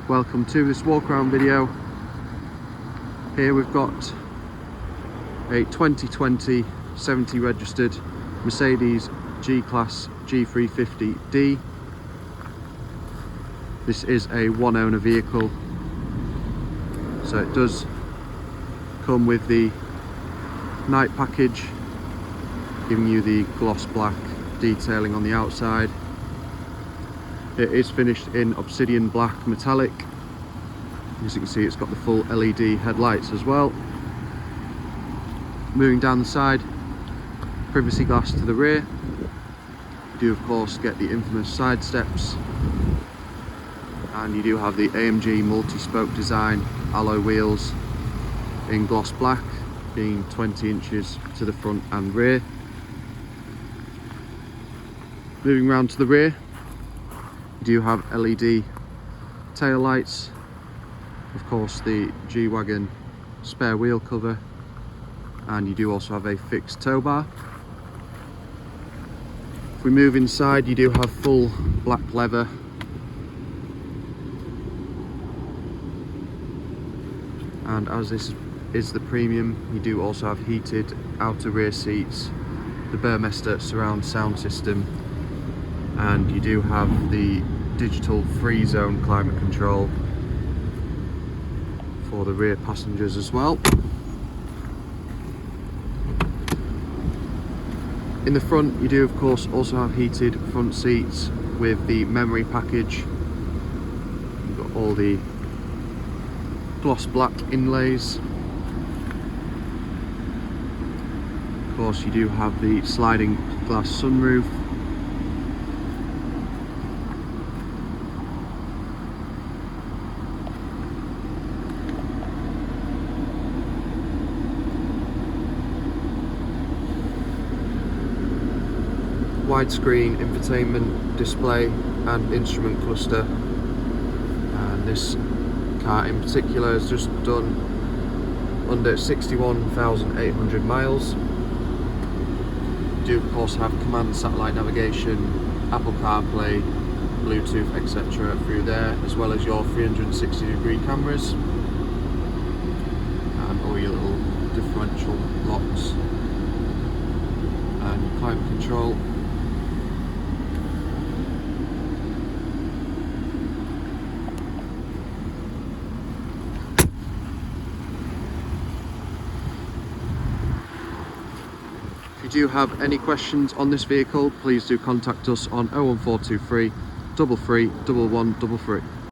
Welcome to this walk around video. Here we've got a 2020 70 registered Mercedes G-Class G350d. This is a one owner vehicle, so it does come with the night package, giving you the gloss black detailing on the outside. It is finished in Obsidian Black metallic. As you can see, it's got the full LED headlights as well. Moving down the side, privacy glass to the rear. You do of course get the infamous side steps, and you do have the AMG multi-spoke design alloy wheels in gloss black, being 20 inches to the front and rear. Moving round to the rear, you do have LED tail lights, of course the G-Wagon spare wheel cover, and you do also have a fixed tow bar. If we move inside, you do have full black leather, and as this is the premium, you do also have heated outer rear seats, the Burmester surround sound system, and you do have the digital free zone climate control for the rear passengers as well. In the front, you do of course also have heated front seats with the memory package. You've got all the gloss black inlays. Of course, you do have the sliding glass sunroof. Widescreen infotainment display and instrument cluster, and this car in particular has just done under 61,800 miles. You do of course have Comand satellite navigation, Apple CarPlay, Bluetooth etc. through there, as well as your 360-degree cameras and all your little differential locks and climate control. If you do have any questions on this vehicle, please do contact us on 01423 33 1133.